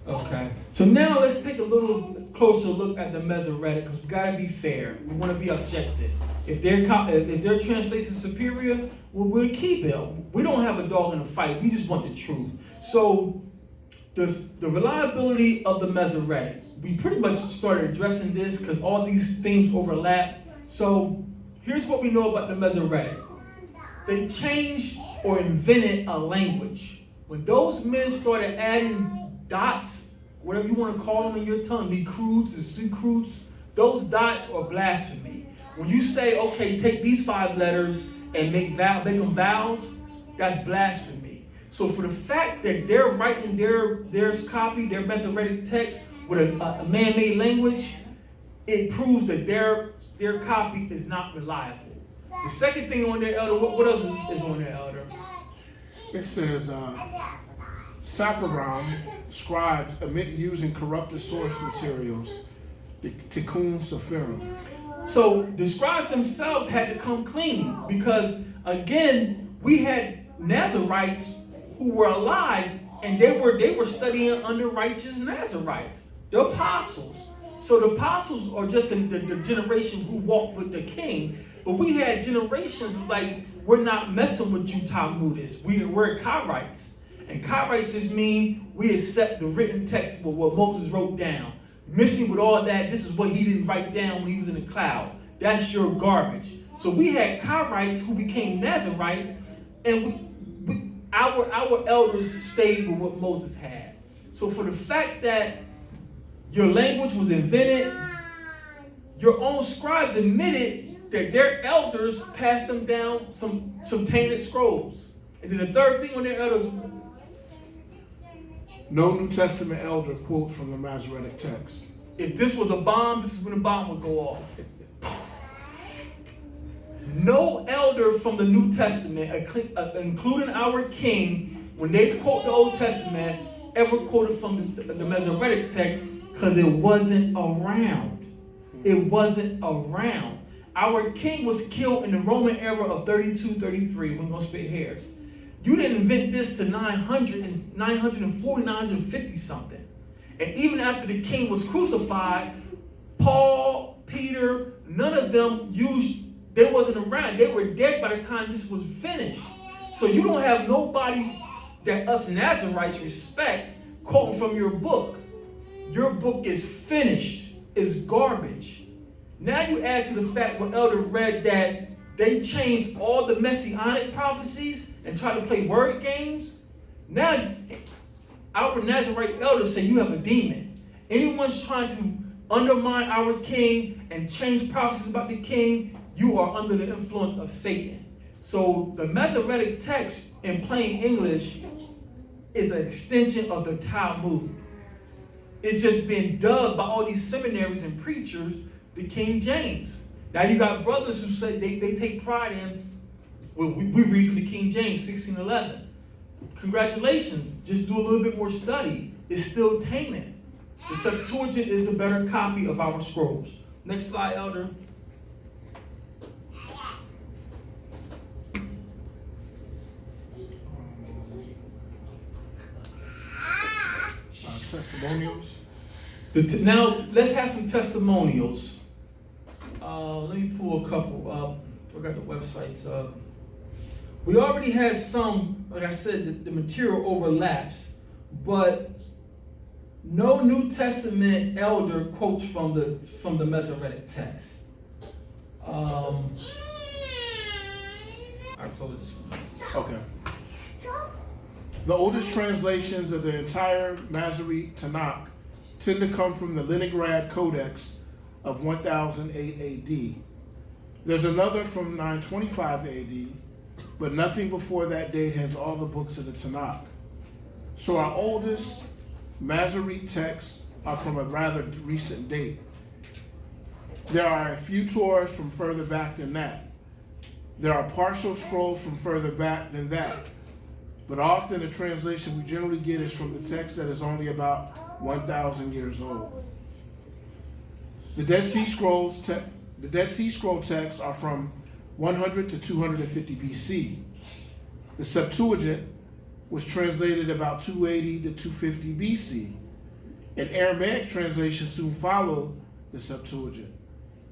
Okay, so now let's take a little closer look at the Masoretic, because we gotta be fair. We want to be objective. If their translation is superior, we'll keep it. We don't have a dog in the fight. We just want the truth. So the reliability of the Masoretic, we pretty much started addressing this because all these themes overlap. So here's what we know about the Masoretic. They changed or invented a language. When those men started adding dots, whatever you want to call them in your tongue, recruits and secruits, those dots are blasphemy. When you say, okay, take these 5 letters and make them vowels, that's blasphemy. So for the fact that they're writing their copy, their Masoretic text with a man-made language, it proves that their copy is not reliable. The second thing on there, Elder, what else is on there, Elder? It says, Saparam, scribes, admit using corrupted source materials, the Tikkun Sephirim. So the scribes themselves had to come clean because, again, we had Nazarites who were alive and they were studying under righteous Nazarites, the apostles. So the apostles are just the generation who walked with the king, but we had generations like, we're not messing with you Talmudists. We're Karites. And Karites just mean we accept the written text of what Moses wrote down. Miss me with all that, this is what he didn't write down when he was in the cloud. That's your garbage. So we had Karites who became Nazarites, and our elders stayed with what Moses had. So for the fact that your language was invented, your own scribes admitted that their elders passed them down some tainted scrolls. And then the third thing on their elders, No New Testament elder quotes from the Masoretic text. if this was a bomb, this is when the bomb would go off. No elder from the New Testament, including our king, when they quote the Old Testament, ever quoted from the Masoretic text, because it wasn't around. It wasn't around. Our king was killed in the Roman era of 32, 33. We're going to spit hairs. You didn't invent this to 940, 950 something. And even after the king was crucified, Paul, Peter, none of them they wasn't around. They were dead by the time this was finished. So you don't have nobody that us Nazarites respect quoting from your book. Your book is finished. It's garbage. Now you add to the fact what Elder read that they changed all the messianic prophecies and try to play word games. Now, our Nazarite elders say you have a demon. Anyone's trying to undermine our king and change prophecies about the king, you are under the influence of Satan. So the Masoretic text in plain English is an extension of the Talmud. It's just been dubbed by all these seminaries and preachers the King James. Now you got brothers who say they take pride in, well, we read from the King James, 1611. Congratulations, just do a little bit more study. It's still tainted. The Septuagint is the better copy of our scrolls. Next slide, Elder. Testimonials. Now, let's have some testimonials. Let me pull a couple up. I got the websites up. We already had some, like I said, the material overlaps, but no New Testament elder quotes from the Masoretic text. I'll close this one. Okay. The oldest translations of the entire Masoretic Tanakh tend to come from the Leningrad Codex of 1008 AD. There's another from 925 AD, but nothing before that date has all the books of the Tanakh. So our oldest Masoretic texts are from a rather recent date. There are a few Torahs from further back than that. There are partial scrolls from further back than that. But often the translation we generally get is from the text that is only about 1,000 years old. The Dead Sea Scroll texts are from 100 to 250 BC. The Septuagint was translated about 280 to 250 BC. An Aramaic translation soon followed the Septuagint.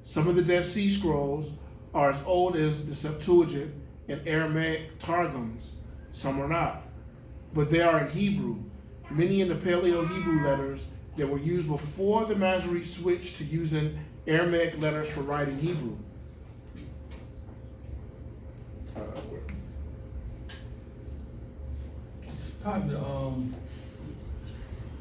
Some of the Dead Sea Scrolls are as old as the Septuagint and Aramaic Targums. Some are not, but they are in Hebrew, many in the Paleo-Hebrew letters that were used before the Masoretes switched to using Aramaic letters for writing Hebrew.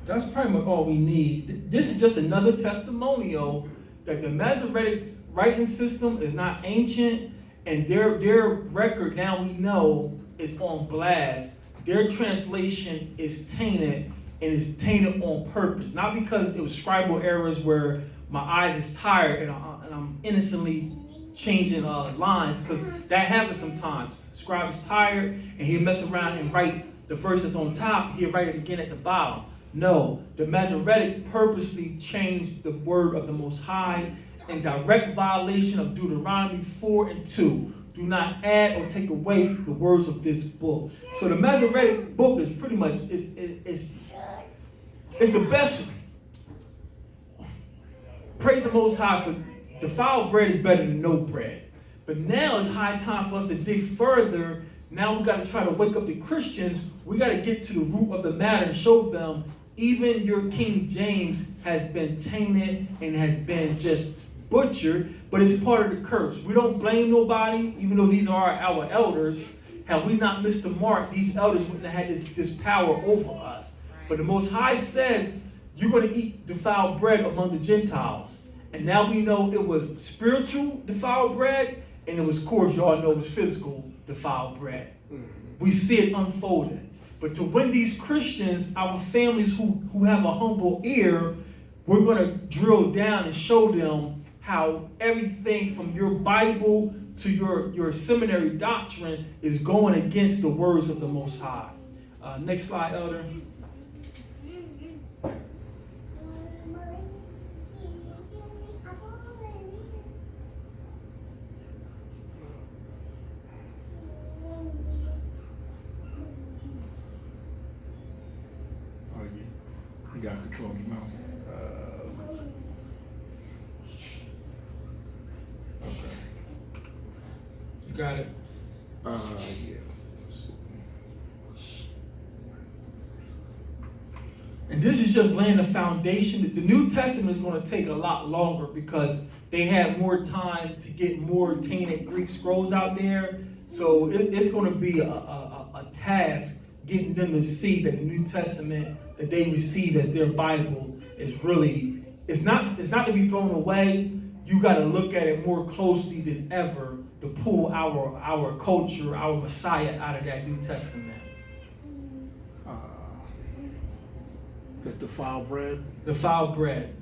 That's pretty much all we need. This is just another testimonial that the Masoretic writing system is not ancient, and their record now we know is on blast. Their translation is tainted, and it's tainted on purpose. Not because it was scribal errors where my eyes is tired and I'm innocently changing lines, because that happens sometimes. The scribe is tired and he'll mess around and write the verses on top, he'll write it again at the bottom. No, the Masoretic purposely changed the word of the Most High in direct violation of Deuteronomy 4:2. Do not add or take away the words of this book. So the Masoretic book is pretty much, it's the best. praise the Most High for defiled bread is better than no bread. But now it's high time for us to dig further. Now we got to try to wake up the Christians. We got to get to the root of the matter and show them even your King James has been tainted and has been just butchered, but it's part of the curse. We don't blame nobody, even though these are our elders. Had we not missed the mark, these elders wouldn't have had this power over us. But the Most High says, you're going to eat defiled bread among the Gentiles. And now we know it was spiritual defiled bread, and it was, of course, y'all know it was physical defiled bread. We see it unfolding. But to win these Christians, our families who have a humble ear, we're going to drill down and show them how everything from your Bible to your seminary doctrine is going against the words of the Most High. Next slide, Elder. You got control of your mouth. Okay. You got it. Yeah. And this is just laying the foundation. The New Testament is going to take a lot longer because they had more time to get more tainted Greek scrolls out there. So it's going to be a task getting them to see that the New Testament that they receive as their Bible is really, it's not to be thrown away. You got to look at it more closely than ever to pull our culture, our Messiah out of that New Testament. The defiled bread. Defiled bread.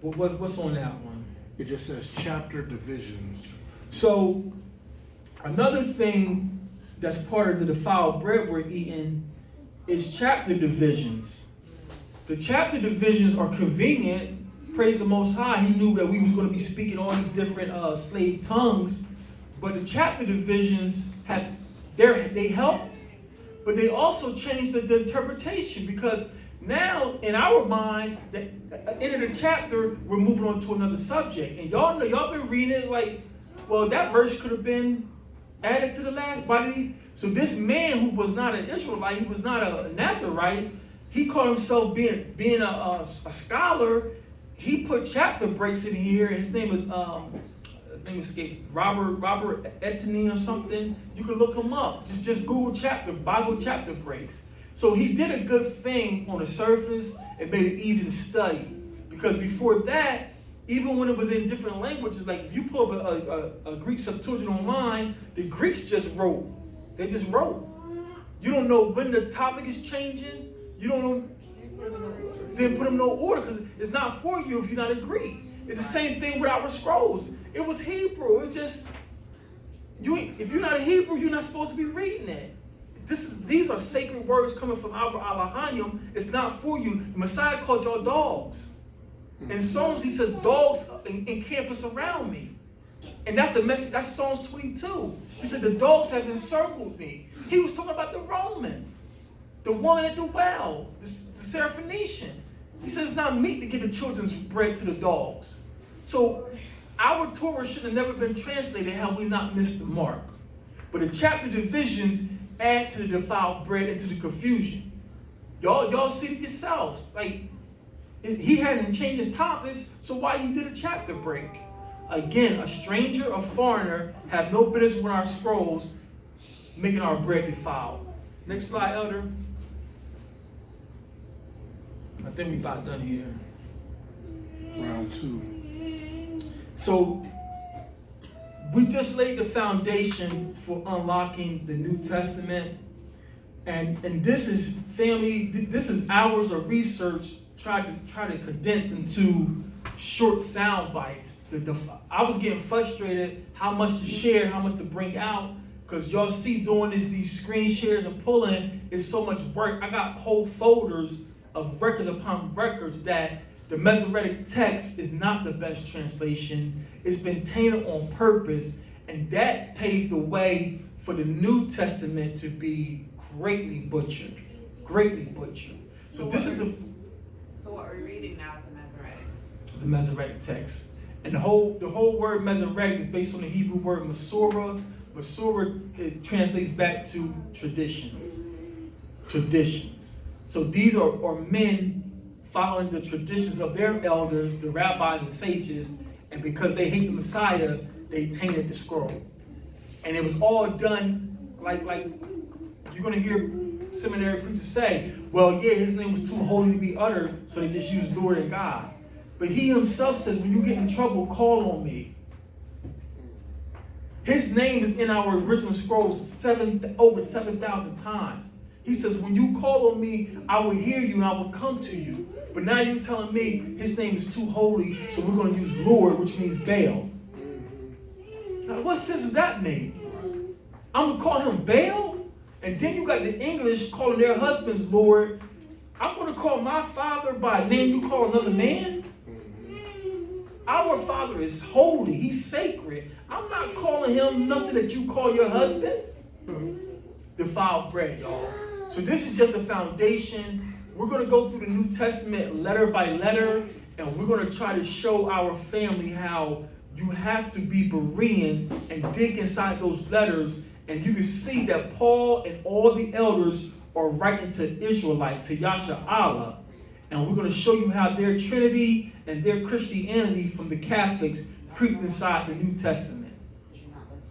What's on that one? It just says chapter divisions. So another thing that's part of the defiled bread we're eating is chapter divisions. The chapter divisions are convenient. Praise the Most High. He knew that we was going to be speaking all these different slave tongues. But the chapter divisions they helped, but they also changed the interpretation, because now in our minds, the end of the chapter, we're moving on to another subject. And y'all know, y'all been reading it like, well, that verse could have been added to the last body. So this man who was not an Israelite, he was not a Nazarite, he called himself being a scholar. He put chapter breaks in here. His name escaped, Robert Etienne or something. You can look him up. Just Google Bible chapter breaks. So he did a good thing on the surface. It made it easy to study. Because before that, even when it was in different languages, like if you pull up a Greek Septuagint online, the Greeks just wrote. They just wrote. You don't know when the topic is changing. You don't know. Then put them in no order, because it's not for you if you're not a Greek. It's the same thing with our scrolls. It was Hebrew. It just, if you're not a Hebrew, you're not supposed to be reading it. These are sacred words coming from our Elohim. It's not for you. The Messiah called y'all dogs. In Psalms, he says, dogs encampus around me. And that's a message. That's Psalms 22. He said, the dogs have encircled me. He was talking about the Romans. The woman at the well, the Syrophoenician. He says it's not meat to give the children's bread to the dogs. So our Torah should have never been translated had we not missed the mark. But the chapter divisions add to the defiled bread and to the confusion. Y'all see it yourselves. Like, he hadn't changed his topics, so why you did a chapter break? Again, a stranger, a foreigner, have no business with our scrolls, making our bread defiled. Next slide, Elder. I think we about done here. Round 2. So we just laid the foundation for unlocking the New Testament. And this is, family, this is hours of research try to condense into short sound bites. I was getting frustrated how much to share, how much to bring out, because y'all see doing these screen shares and pulling is so much work. I got whole folders of records upon records that the Masoretic text is not the best translation. It's been tainted on purpose, and that paved the way for the New Testament to be greatly butchered. Greatly butchered. So this is So what we're reading now is the Masoretic. the Masoretic text. And the whole word Masoretic is based on the Hebrew word Masorah. Masorah translates back to traditions. Traditions. So these are men following the traditions of their elders, the rabbis and sages, and because they hate the Messiah, they tainted the scroll. And it was all done like you're gonna hear seminary preachers say, well, yeah, his name was too holy to be uttered, so they just used Lord and God. But he himself says, when you get in trouble, call on me. His name is in our original scrolls over 7,000 times. He says, when you call on me, I will hear you and I will come to you. But now you're telling me his name is too holy, so we're going to use Lord, which means Baal. Now, what sense does that make? I'm going to call him Baal? And then you got the English calling their husbands Lord. I'm going to call my father by a name you call another man? Our Father is holy. He's sacred. I'm not calling him nothing that you call your husband. Defiled bread, y'all. So this is just a foundation. We're going to go through the New Testament letter by letter, and we're going to try to show our family how you have to be Bereans and dig inside those letters, and you can see that Paul and all the elders are writing to Israelites, to Yasha'Allah. And we're going to show you how their Trinity and their Christianity from the Catholics creeped inside the New Testament.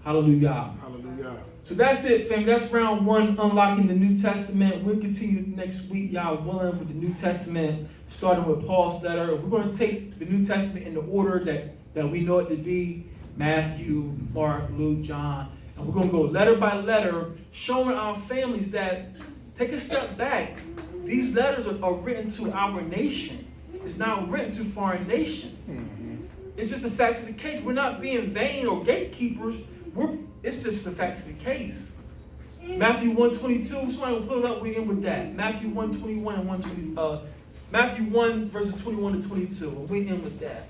Hallelujah. Hallelujah. So that's it, fam. That's round one, unlocking the New Testament. We'll continue next week, y'all willing, with the New Testament, starting with Paul's letter. We're going to take the New Testament in the order that we know it to be: Matthew, Mark, Luke, John. And we're going to go letter by letter, showing our families that, take a step back. These letters are written to our nation. It's not written to foreign nations. It's just the facts of the case. We're not being vain or gatekeepers. It's just the facts of the case. Matthew 1:22. Somebody will pull it up. We're in with that. Matthew 1:21 and 1:20. Matthew 1 verses 21 to 22. We're in with that.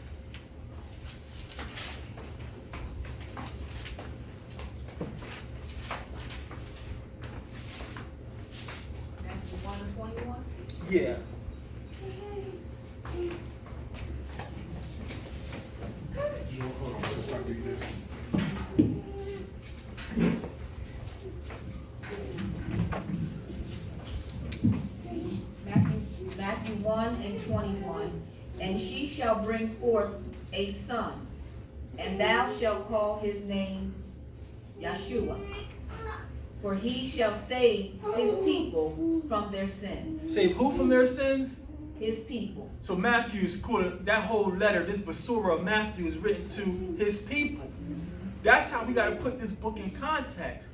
Matthew 1 and 21. Yeah. Hold on, sis, I'll give you this. Matthew 1 and 21. And she shall bring forth a son, and thou shalt call his name Yeshua, for he shall save his people from their sins. Save who from their sins? His people. So Matthew is cool. That whole letter, this Basura of Matthew, is written to his people. That's how we got to put this book in context.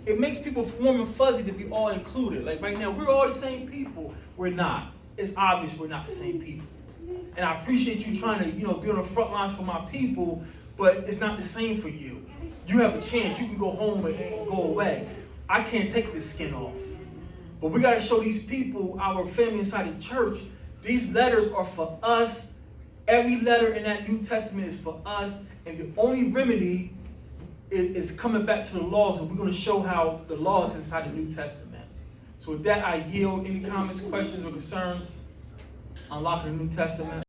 It makes people warm and fuzzy to be all included. Like right now, we're all the same people. We're not. It's obvious we're not the same people. And I appreciate you trying to, be on the front lines for my people, but it's not the same for you. You have a chance. You can go home and go away. I can't take this skin off. But we got to show these people, our family inside the church, these letters are for us. Every letter in that New Testament is for us. And the only remedy is coming back to the laws. And we're going to show how the law is inside the New Testament. So with that, I yield. Any comments, questions, or concerns? Unlocking the New Testament.